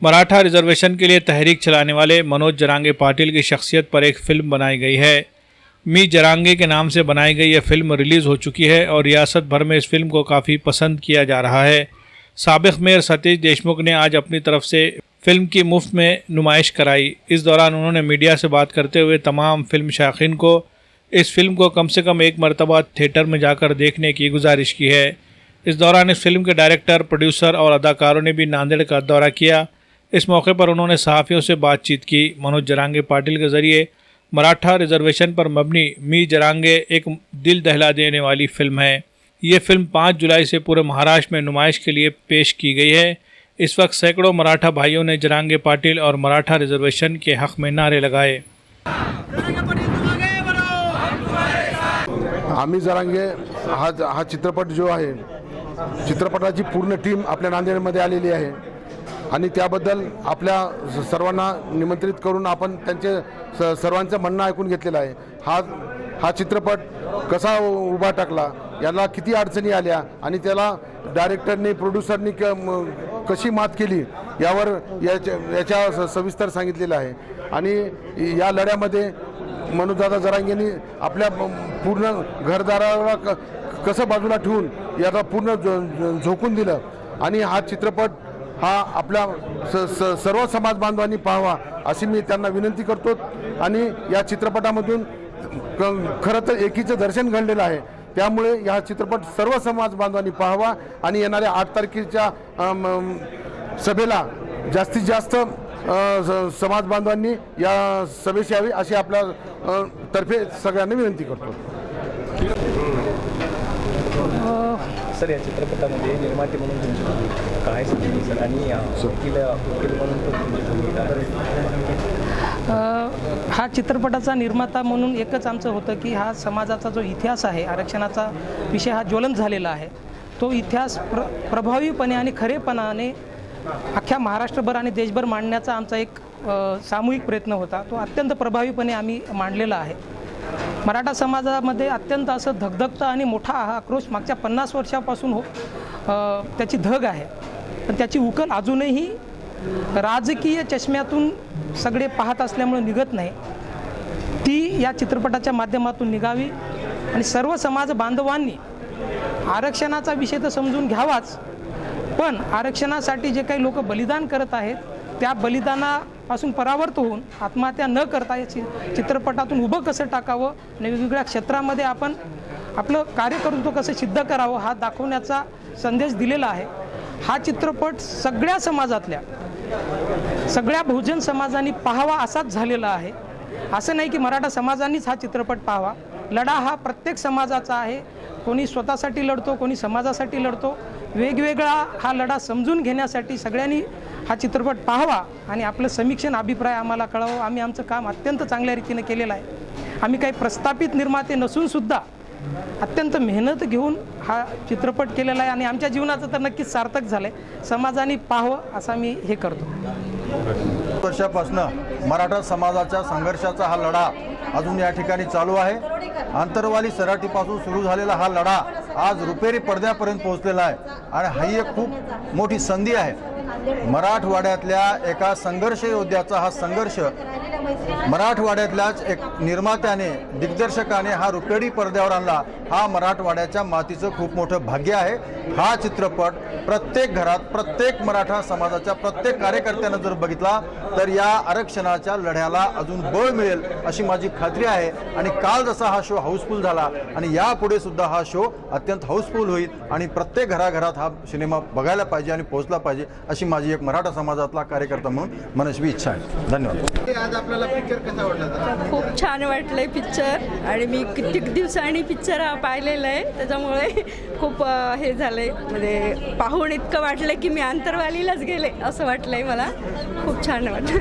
Maratha reservation के लिए तहरीक चलाने वाले मनोज जरांगे पाटिल की शख्सियत पर एक फ़िल्म बनाई गई है। मी जरांगे के नाम से बनाई गई यह फ़िल्म रिलीज़ हो चुकी है और रियासत भर में इस फिल्म को काफ़ी पसंद किया जा रहा है। साबिक़ मेयर सतीश देशमुख ने आज अपनी तरफ से फ़िल्म की मुफ्त में नुमाइश कराई। इस दौरान उन्होंने मीडिया से बात करते हुए तमाम फिल्म शायकीन को इस फिल्म को कम से कम एक मरतबा थिएटर में जाकर देखने की गुजारिश की है। इस दौरान इस फिल्म के डायरेक्टर, प्रोड्यूसर और अदाकारों ने भी नांदेड़ का दौरा किया। इस मौके पर उन्होंने सहाफ़ियों से बातचीत की। मनोज जरांगे पाटिल के ज़रिए मराठा रिजर्वेशन पर मबनी मी जरांगे एक दिल दहला देने वाली फ़िल्म है। ये फ़िल्म 5 जुलाई से पूरे महाराष्ट्र में नुमाइश के लिए पेश की गई है। इस वक्त सैकड़ों मराठा भाइयों ने जरांगे पाटिल और मराठा रिजर्वेशन के हक़ में नारे लगाए। आम्ही जरांगे हा चित्रपट जो आहे, चित्रपटाची पूर्ण टीम आपल्या नांदेडमध्ये आलेली आहे आणि त्याबद्दल आपल्या सर्वांना निमंत्रित करून आपण त्यांचे सर्वांचं म्हणणं ऐकून घेतलेलं आहे। हा चित्रपट कसा उभा टाकला, याला किती अडचणी आल्या आणि त्याला डायरेक्टरनी, प्रोड्युसरनी कशी मात केली यावर याच्या सविस्तर सांगितलेलं आहे। आणि या लढ्यामध्ये मनोजदादा जरांगेंनी आपल्या पूर्ण घरदाराला कसं बाजूला ठेवून याला पूर्ण झोकून दिलं आणि हा चित्रपट हा आपल्या सर्व समाज बांधवांनी पाहावा अशी मी त्यांना विनंती करतो। आणि या चित्रपटामधून खरं तर एकीचं दर्शन घडलेलं आहे, त्यामुळे हा चित्रपट सर्व समाज बांधवांनी पाहावा आणि येणाऱ्या 8 तारखेच्या सभेला जास्तीत जास्त समाज बांधवांनी या सभेस यावी अशी आपल्या तर्फे सगळ्यांना विनंती करतो। सर, या चित्रपटामध्ये निर्माते म्हणून तुमची भूमिका काय सांगितली सर, आणि वकील म्हणून तुमची भूमिका आहे? हा चित्रपटाचा निर्माता म्हणून एकच आमचं होतं की हा समाजाचा जो इतिहास आहे, आरक्षणाचा विषय हा ज्वलंत झालेला आहे, तो इतिहास प्रभावीपणे आणि खरेपणाने अख्ख्या महाराष्ट्रभर आणि देशभर मांडण्याचा आमचा एक सामूहिक प्रयत्न होता। तो अत्यंत प्रभावीपणे आम्ही मांडलेला आहे। मराठा समाजामध्ये अत्यंत असं धगधगतं आणि मोठा हा आक्रोश मागच्या 50 वर्षापासून त्याची धग आहे, पण त्याची उकल अजूनही राजकीय चष्म्यातून सगळे पाहत असल्यामुळे निघत नाही। ती या चित्रपटाच्या माध्यमातून निघावी आणि सर्व समाज बांधवांनी आरक्षणाचा विषय तर समजून घ्यावाच, पण आरक्षणासाठी जे काही लोक बलिदान करत आहेत त्या बलिदानापासून परावर्त होऊन आत्महत्या न करता या चित्रपटातून उभं कसं टाकावं आणि वेगवेगळ्या क्षेत्रामध्ये आपण आपलं कार्यकर्तृत्व कसं सिद्ध करावं हा दाखवण्याचा संदेश दिलेला आहे। हा चित्रपट सगळ्या समाजातल्या सगळ्या बहुजन समाजांनी पाहावा असाच झालेला आहे। असं नाही की मराठा समाजांनीच हा चित्रपट पाहावा। लढा हा प्रत्येक समाजाचा आहे। कोणी स्वतःसाठी लढतो, कोणी समाजासाठी लढतो। वेगवेगळा हा लढा समजून घेण्यासाठी सगळ्यांनी हा चित्रपट पाहावा आणि आपलं समीक्षण, अभिप्राय आम्हाला कळवावं। आम्ही आमचं काम अत्यंत चांगल्या रीतीने केलेलं आहे। आम्ही काही प्रस्थापित निर्माते नसून सुद्धा अत्यंत मेहनत घेऊन हा चित्रपट केलेला आहे आणि आमच्या जीवनाचं तर नक्कीच सार्थक झालं आहे। समाजाने पाहावं असं मी हे करतो। वर्षापासून मराठा समाजाच्या संघर्षाचा हा लढा अजून या ठिकाणी चालू आहे। आंतरवाली सराटीपासून सुरू झालेला हा लढा आज रुपेरी पडद्यापर्यंत पोहोचलेला आहे आणि ही एक खूप मोठी संधी आहे। मराठवाड्यातल्या एका संघर्ष योद्ध्याचा हा संघर्ष मराठवाड्यातल्याच एक निर्मात्याने, दिग्दर्शकाने हा रुपेरी पडद्यावर आणला। हा मराठवाड्याच्या मातीचं खूप मोठं भाग्य आहे। हा चित्रपट प्रत्येक घरात, प्रत्येक मराठा समाजाच्या प्रत्येक कार्यकर्त्यानं जर बघितला तर या आरक्षणाच्या लढ्याला अजून बळ मिळेल अशी माझी खात्री आहे। आणि काल जसा हा शो हाऊसफुल झाला आणि यापुढे सुद्धा हा शो अत्यंत हाऊसफुल होईल आणि प्रत्येक घराघरात हा सिनेमा बघायला पाहिजे आणि पोहोचला पाहिजे अशी माझी एक मराठा समाजातला कार्यकर्ता म्हणून मनस्वी इच्छा आहे। धन्यवाद। आज आपल्याला पिक्चर कसा वाटला? खूप छान वाटलंय पिक्चर आणि मी कित्येक दिवसांनी पिक्चर पाहिलेलं आहे, त्याच्यामुळे खूप हे झालंय, म्हणजे पाहून इतकं वाटलं की मी आंतरवालीलाच गेले असं वाटलंय मला। खूप छान वाटलं।